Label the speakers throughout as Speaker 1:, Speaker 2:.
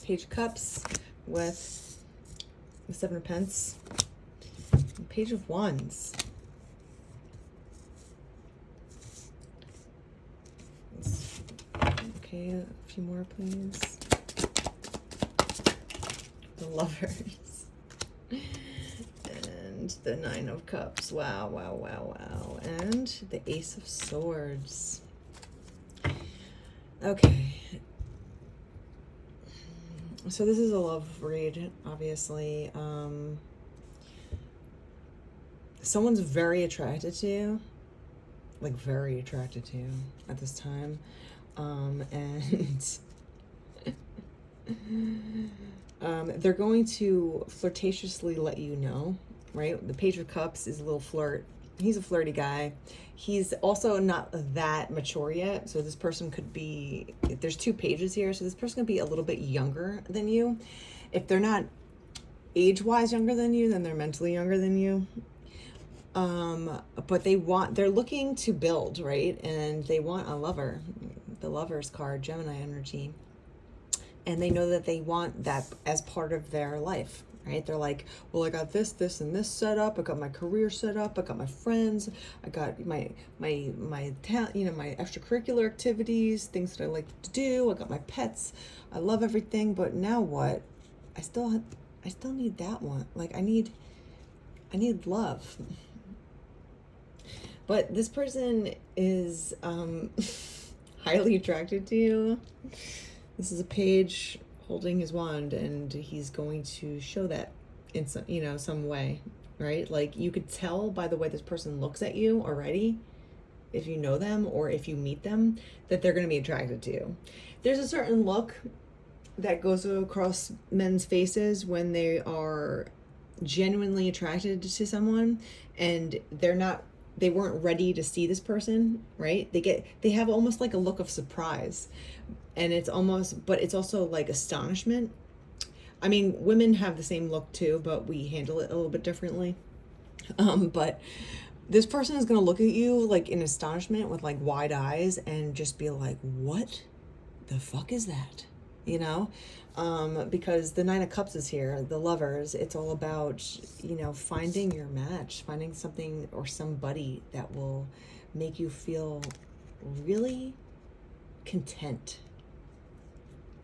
Speaker 1: Page of Cups with the Seven of Pence. And Page of Wands. Okay, a few more, please. The Lovers. And the Nine of Cups. Wow, wow, wow, wow. And the Ace of Swords. Okay. So this is a love read, obviously. Someone's very attracted to you. Like, very attracted to you at this time. They're going to flirtatiously let you know, right? The Page of Cups is a little flirt. He's a flirty guy. He's also not that mature yet. So this person could be, there's two pages here. So this person could be a little bit younger than you. If they're not age-wise younger than you, then they're mentally younger than you. But they're looking to build, right? And they want a lover, the Lover's card, Gemini energy. And they know that they want that as part of their life, right? They're like, well, I got this, this, and this set up. I got my career set up. I got my friends. I got my talent, my extracurricular activities, things that I like to do. I got my pets. I love everything. But now what? I still need that one. Like, I need love. But this person is highly attracted to you. This is a page holding his wand, and he's going to show that in some way, right? Like, you could tell by the way this person looks at you already, if you know them or if you meet them, that they're going to be attracted to you. There's a certain look that goes across men's faces when they are genuinely attracted to someone and they weren't ready to see this person, right? They have almost like a look of surprise. And it's also like astonishment. I mean, women have the same look too, but we handle it a little bit differently. But this person is going to look at you like in astonishment with like wide eyes and just be like, what the fuck is that? Because the Nine of Cups is here, the Lovers. It's all about, finding your match, finding something or somebody that will make you feel really content,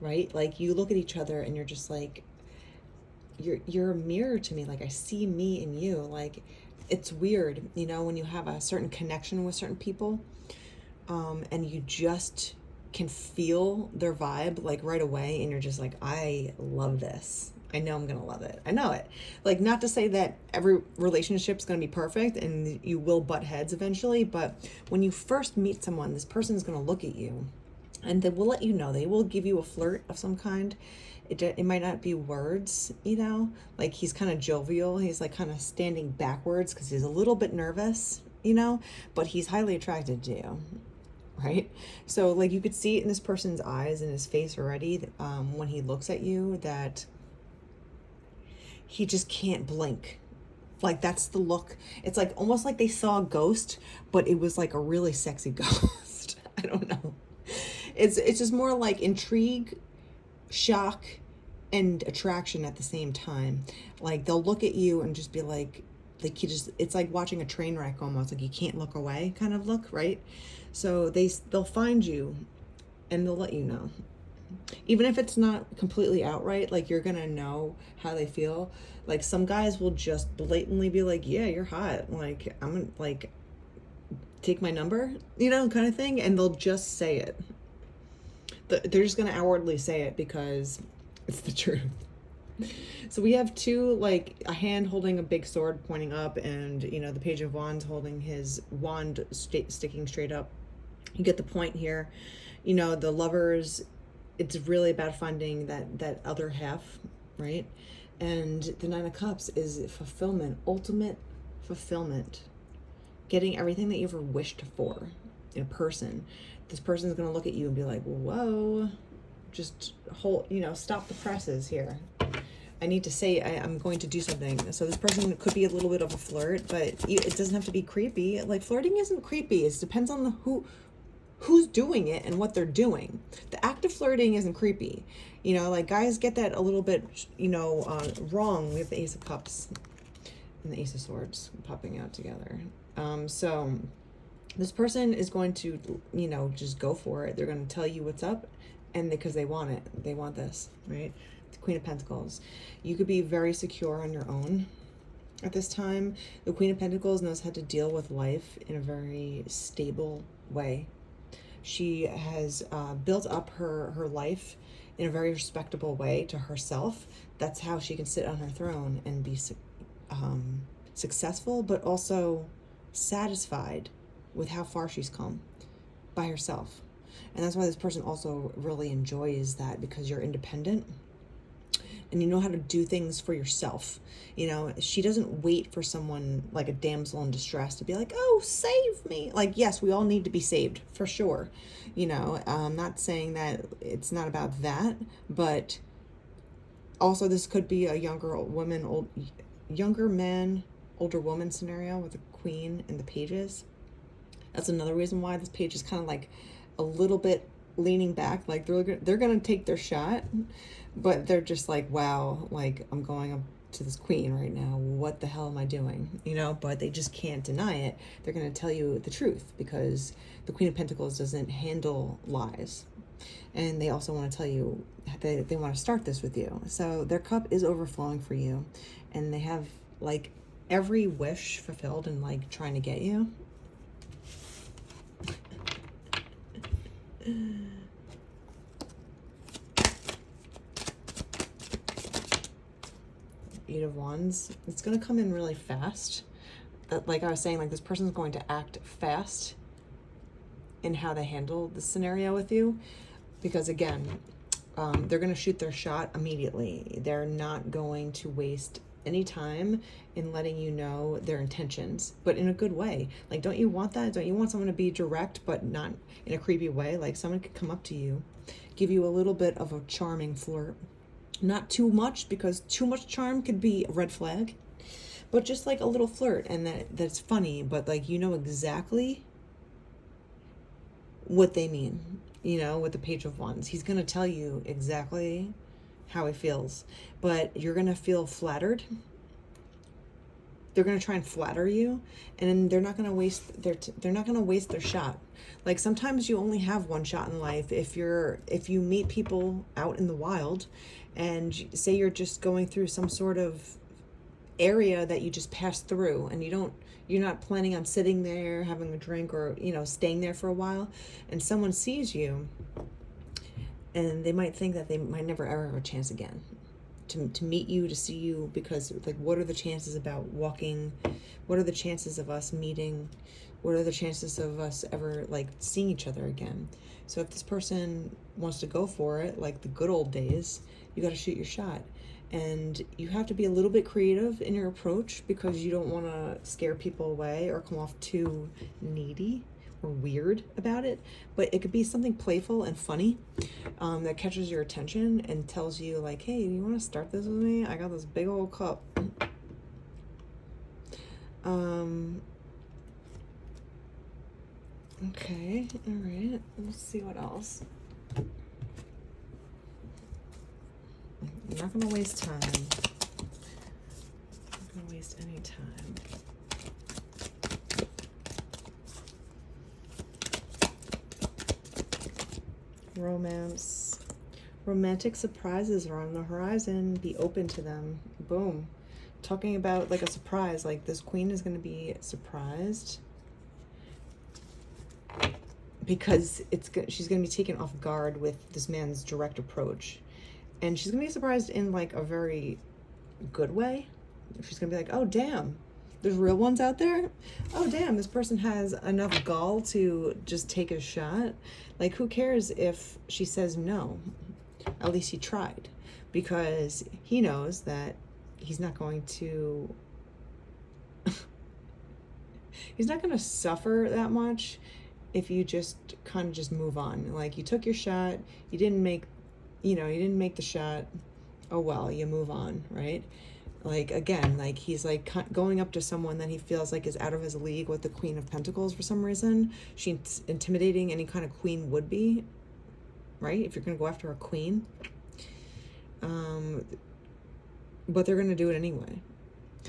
Speaker 1: right? Like, you look at each other and you're just like, you're a mirror to me. Like, I see me in you. Like, it's weird, when you have a certain connection with certain people, and you just can feel their vibe like right away, and you're just like, I love this. I know I'm gonna love it. I know it. Like, not to say that every relationship's gonna be perfect and you will butt heads eventually, but when you first meet someone, this person's gonna look at you and they will let you know. They will give you a flirt of some kind. It might not be words, like, he's kind of jovial. He's like kind of standing backwards because he's a little bit nervous, but he's highly attracted to you. Right? So, like, you could see it in this person's eyes and his face already, when he looks at you, that he just can't blink. Like, that's the look. It's like almost like they saw a ghost, but it was like a really sexy ghost. I don't know. It's just more like intrigue, shock, and attraction at the same time. Like, they'll look at you and just be like it's like watching a train wreck almost. Like, you can't look away kind of look, right? So they'll find you and they'll let you know. Even if it's not completely outright, like, you're gonna know how they feel. Like, some guys will just blatantly be like, yeah, you're hot. Like, I'm gonna, like, take my number, kind of thing. And they'll just say it. They're just gonna outwardly say it because it's the truth. So we have two, like, a hand holding a big sword pointing up, and the Page of Wands holding his wand sticking straight up. You get the point here. The Lovers, it's really about finding that other half, right? And the Nine of Cups is fulfillment, ultimate fulfillment, getting everything that you ever wished for in a person. This person's going to look at you and be like, whoa, just stop the presses here. I need to say I'm going to do something. So this person could be a little bit of a flirt, but it doesn't have to be creepy. Like, flirting isn't creepy. It depends on who's doing it and what they're doing. The act of flirting isn't creepy. You know, like guys get that a little bit, wrong. We have the Ace of Cups and the Ace of Swords popping out together. So this person is going to, just go for it. They're going to tell you what's up, and because they want it. They want this, right? The Queen of Pentacles. You could be very secure on your own at this time. The Queen of Pentacles knows how to deal with life in a very stable way. She has built up her life in a very respectable way to herself. That's how she can sit on her throne and be successful, but also satisfied with how far she's come by herself. And that's why this person also really enjoys that, because you're independent and you know how to do things for yourself. She doesn't wait for someone like a damsel in distress to be like, oh, save me. Like, yes, we all need to be saved for sure. I'm not saying that it's not about that, but also this could be a younger man, older woman scenario with the Queen and the Pages. That's another reason why this page is kind of like a little bit leaning back. Like they're gonna take their shot, but they're just like, wow, like I'm going up to this Queen right now. What the hell am I doing? But they just can't deny it. They're gonna tell you the truth, because the Queen of Pentacles doesn't handle lies. And they also want to tell you that they want to start this with you. So their cup is overflowing for you, and they have like every wish fulfilled and like trying to get you. Eight of Wands. It's going to come in really fast. Like I was saying, like this person's going to act fast in how they handle the scenario with you, because again, they're going to shoot their shot immediately. They're not going to waste any time in letting you know their intentions, but in a good way. Like, don't you want that? Don't you want someone to be direct, but not in a creepy way? Like someone could come up to you, give you a little bit of a charming flirt. Not too much, because too much charm could be a red flag, but just like a little flirt, and that's funny, but like exactly what they mean. With the Page of Wands, he's going to tell you exactly how he feels, but you're going to feel flattered. They're going to try and flatter you, and they're not going to waste their shot. Like sometimes you only have one shot in life. If you meet people out in the wild, and say you're just going through some sort of area that you just passed through, and you're not planning on sitting there having a drink or staying there for a while, and someone sees you, and they might think that they might never ever have a chance again to meet you, to see you, because like, what are the chances about walking? What are the chances of us meeting? What are the chances of us ever like seeing each other again? So if this person wants to go for it, like the good old days, you got to shoot your shot. And you have to be a little bit creative in your approach, because you don't want to scare people away or come off too needy or weird about it. But it could be something playful and funny that catches your attention and tells you like, hey, you want to start this with me? I got this big old cup. Okay, all right, let's see what else. I'm not going to waste time. I'm not going to waste any time. Romance. Romantic surprises are on the horizon. Be open to them. Boom. Talking about like a surprise. Like this Queen is going to be surprised, because she's going to be taken off guard with this man's direct approach. And she's going to be surprised in like a very good way. She's going to be like, oh, damn, there's real ones out there. Oh, damn, this person has enough gall to just take a shot. Like, who cares if she says no? At least he tried, because he knows that he's not going to he's not going to suffer that much if you just kind of just move on. Like, you took your shot, you didn't make the shot. Oh well, you move on, right? Like, again, like he's like going up to someone that he feels like is out of his league with the Queen of Pentacles for some reason. She's intimidating. Any kind of queen would be, right? If you're going to go after a queen. But they're going to do it anyway.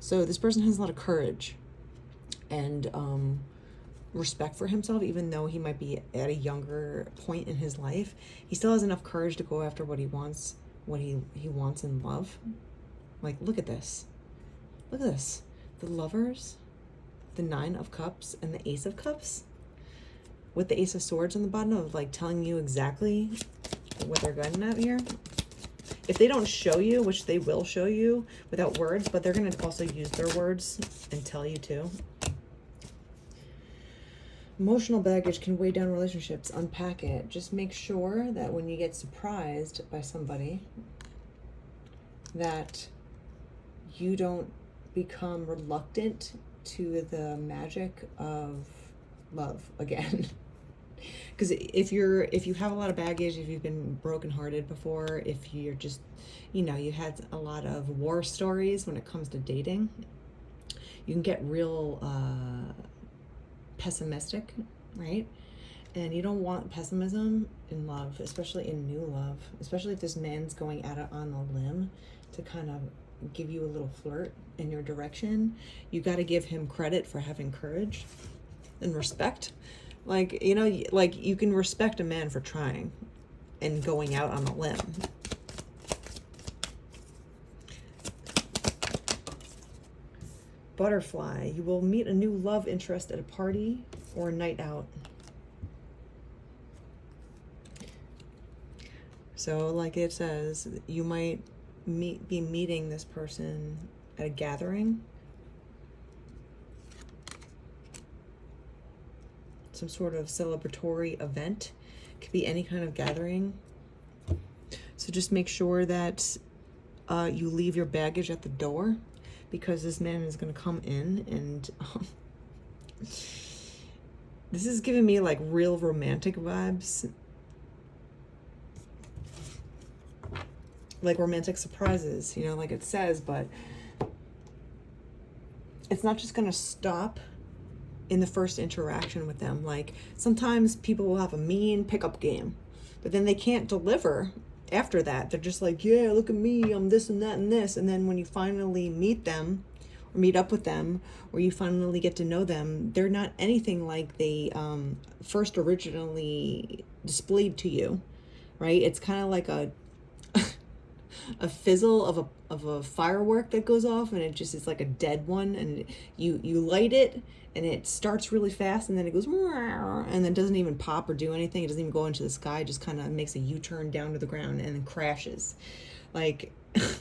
Speaker 1: So this person has a lot of courage and respect for himself, even though he might be at a younger point in his life. He still has enough courage to go after what he wants, what he wants in love. Like, look at this. Look at this. The Lovers, the Nine of Cups, and the Ace of Cups, with the Ace of Swords on the bottom, of like telling you exactly what they're getting at here. If they don't show you, which they will show you without words, but they're going to also use their words and tell you too. Emotional baggage can weigh down relationships. Unpack it. Just make sure that when you get surprised by somebody, that you don't become reluctant to the magic of love again. Because if you have a lot of baggage, if you've been brokenhearted before, if you're just, you had a lot of war stories when it comes to dating, you can get real pessimistic, right? And you don't want pessimism in love, especially in new love, especially if this man's going at it on a limb to kind of give you a little flirt in your direction. You got to give him credit for having courage and respect. Like, like you can respect a man for trying and going out on a limb. Butterfly, you will meet a new love interest at a party or a night out. So like it says, you might be meeting this person at a gathering, some sort of celebratory event. Could be any kind of gathering. So just make sure that you leave your baggage at the door, because this man is going to come in and this is giving me like real romantic vibes, like romantic surprises, like it says, but it's not just going to stop in the first interaction with them. Like sometimes people will have a mean pickup game, but then they can't deliver after that. They're just like, yeah, look at me, I'm this and that and this. And then when you finally meet them or meet up with them, or you finally get to know them, they're not anything like they first originally displayed to you, right? It's kind of like a fizzle of a firework that goes off, and it just is like a dead one, and you light it and it starts really fast, and then it goes and then doesn't even pop or do anything. It doesn't even go into the sky. It just kind of makes a U-turn down to the ground and then crashes. Like it's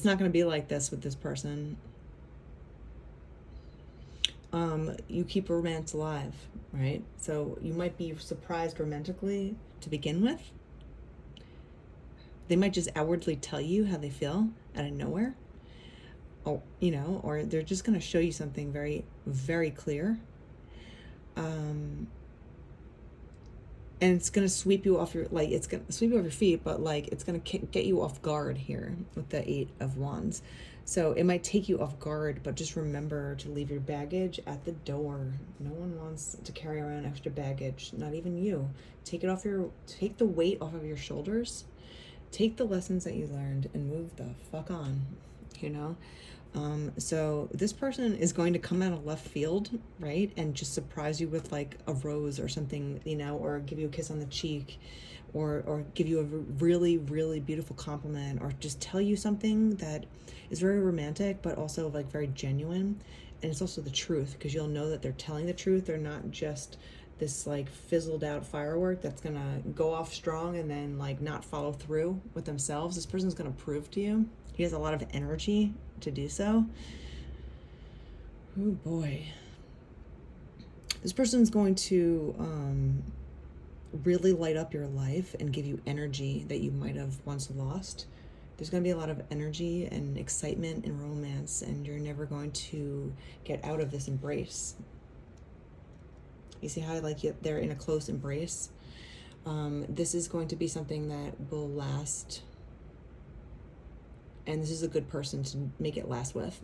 Speaker 1: not going to be like this with this person. You keep romance alive, right? So you might be surprised romantically to begin with. They might just outwardly tell you how they feel out of nowhere. Or, or they're just going to show you something very, very clear. And it's going to sweep you off it's going to sweep you off your feet, but like, it's going to get you off guard here with the 8 of Wands. So it might take you off guard, but just remember to leave your baggage at the door. No one wants to carry around extra baggage, not even you. Take the weight off of your shoulders. Take the lessons that you learned and move the fuck on, So this person is going to come out of left field, right? And just surprise you with like a rose or something, or give you a kiss on the cheek, or give you a really, really beautiful compliment, or just tell you something that is very romantic, but also like very genuine. And it's also the truth, because you'll know that they're telling the truth. They're not just this like fizzled out firework that's gonna go off strong and then like not follow through with themselves. This person's gonna prove to you. He has a lot of energy to do so. Oh boy. This person's going to really light up your life and give you energy that you might have once lost. There's going to be a lot of energy and excitement and romance, and you're never going to get out of this embrace. You see how they're in a close embrace? This is going to be something that will last and this is a good person to make it last with.